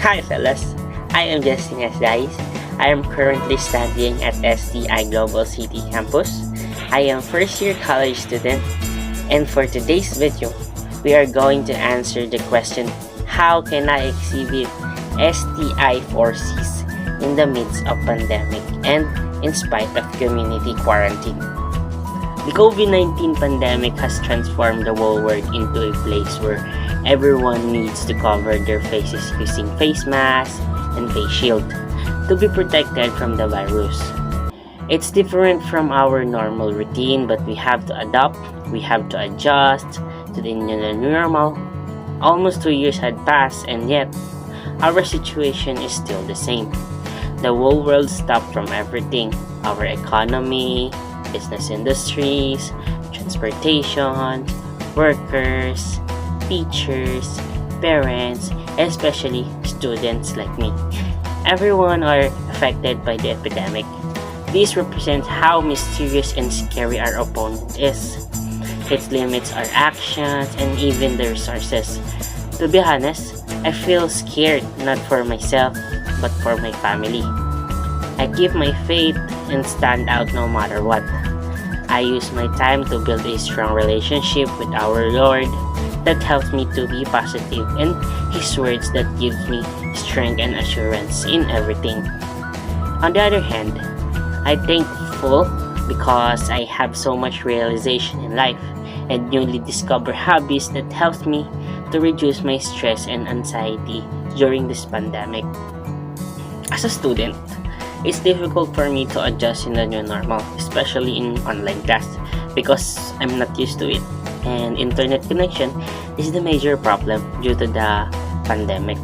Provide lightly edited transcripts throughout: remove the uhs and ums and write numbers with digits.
Hi fellas, I am Justin as Daiz. I am currently studying at STI Global City Campus. I am first year college student, and for today's video, we are going to answer the question, how can I exhibit STI forces in the midst of pandemic and in spite of community quarantine? The COVID-19 pandemic has transformed the whole world into a place where everyone needs to cover their faces using face masks and face shield to be protected from the virus. It's different from our normal routine, but we have to adapt, we have to adjust to the new normal. Almost 2 years had passed, and yet our situation is still the same. The whole world stopped from everything: our economy, business industries, transportation, workers, teachers, parents, especially students like me. Everyone are affected by the epidemic. This represents how mysterious and scary our opponent is. It limits our actions and even the resources. To be honest, I feel scared not for myself, but for my family. I keep my faith and stand out no matter what. I use my time to build a strong relationship with our Lord that helps me to be positive, and His words that gives me strength and assurance in everything. On the other hand, I'm thankful because I have so much realization in life and newly discover hobbies that helps me to reduce my stress and anxiety during this pandemic. As a student, it's difficult for me to adjust in the new normal, especially in online class, because I'm not used to it, and internet connection is the major problem due to the pandemic.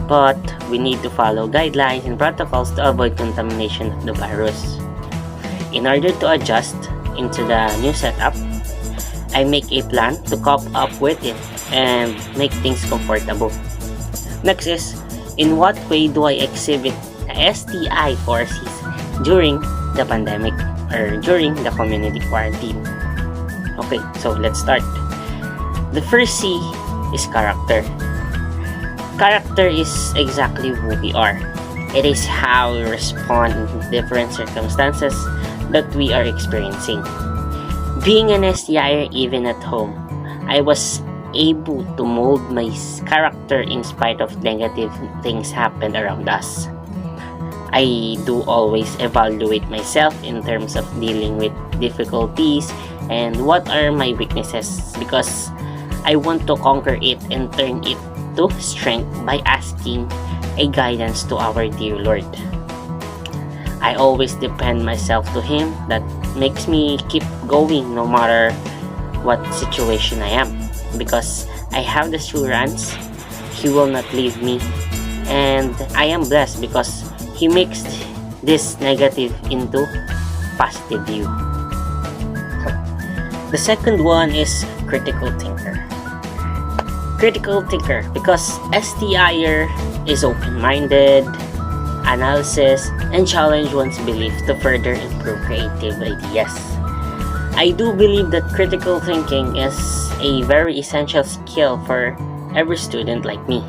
But we need to follow guidelines and protocols to avoid contamination of the virus. In order to adjust into the new setup, I make a plan to cope up with it and make things comfortable. Next is, in what way do I exhibit STI forces during the pandemic or during the community quarantine? Okay, so let's start. The first C is character. Character is exactly who we are. It is how we respond in different circumstances that we are experiencing. Being an STI even at home, I was able to mold my character in spite of negative things happen around us. I do always evaluate myself in terms of dealing with difficulties and what are my weaknesses, because I want to conquer it and turn it to strength by asking a guidance to our dear Lord. I always depend myself to Him. That makes me keep going no matter what situation I am, because I have the assurance He will not leave me, and I am blessed because He makes this negative into positive view. The second one is critical thinker. Critical thinker because STIer is open-minded, analysis, and challenge one's belief to further improve creative ideas. I do believe that critical thinking is a very essential skill for every student like me,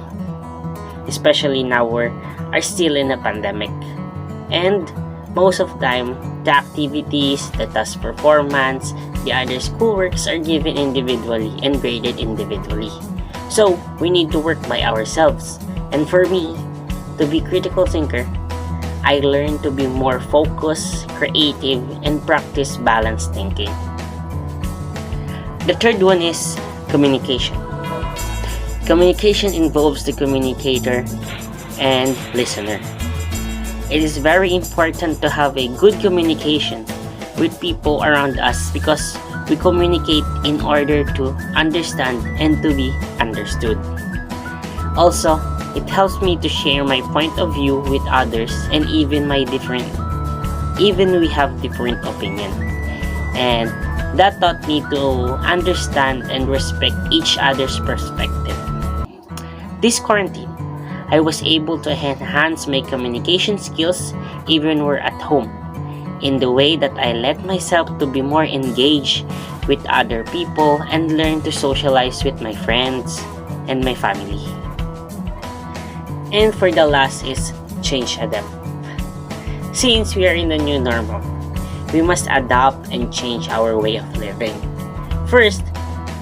especially now we are still in a pandemic, and most of the time the activities, the task performance, the other schoolworks are given individually and graded individually. So we need to work by ourselves. And for me, to be critical thinker, I learned to be more focused, creative, and practice balanced thinking. The third one is communication. Communication involves the communicator and listener. It is very important to have a good communication with people around us, because we communicate in order to understand and to be understood. Also, it helps me to share my point of view with others, and even we have different opinion. And that taught me to understand and respect each other's perspective. This quarantine, I was able to enhance my communication skills even when at home, in the way that I let myself to be more engaged with other people and learn to socialize with my friends and my family. And for the last is change adapt. Since we are in the new normal, we must adapt and change our way of living. First,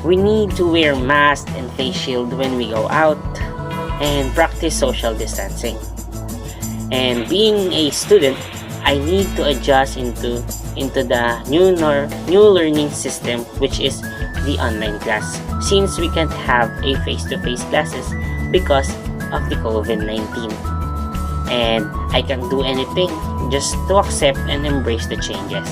we need to wear mask and face shield when we go out and practice social distancing. And being a student, I need to adjust into the new learning system, which is the online class, since we can't have a face-to-face classes because of the COVID-19. And I can't do anything just to accept and embrace the changes.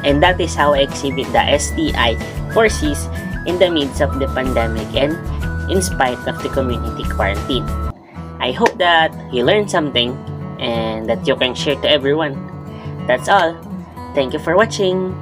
And that is how I exhibit the STI 4Cs in the midst of the pandemic and in spite of the community quarantine. I hope that you learned something and that you can share to everyone. That's all. Thank you for watching.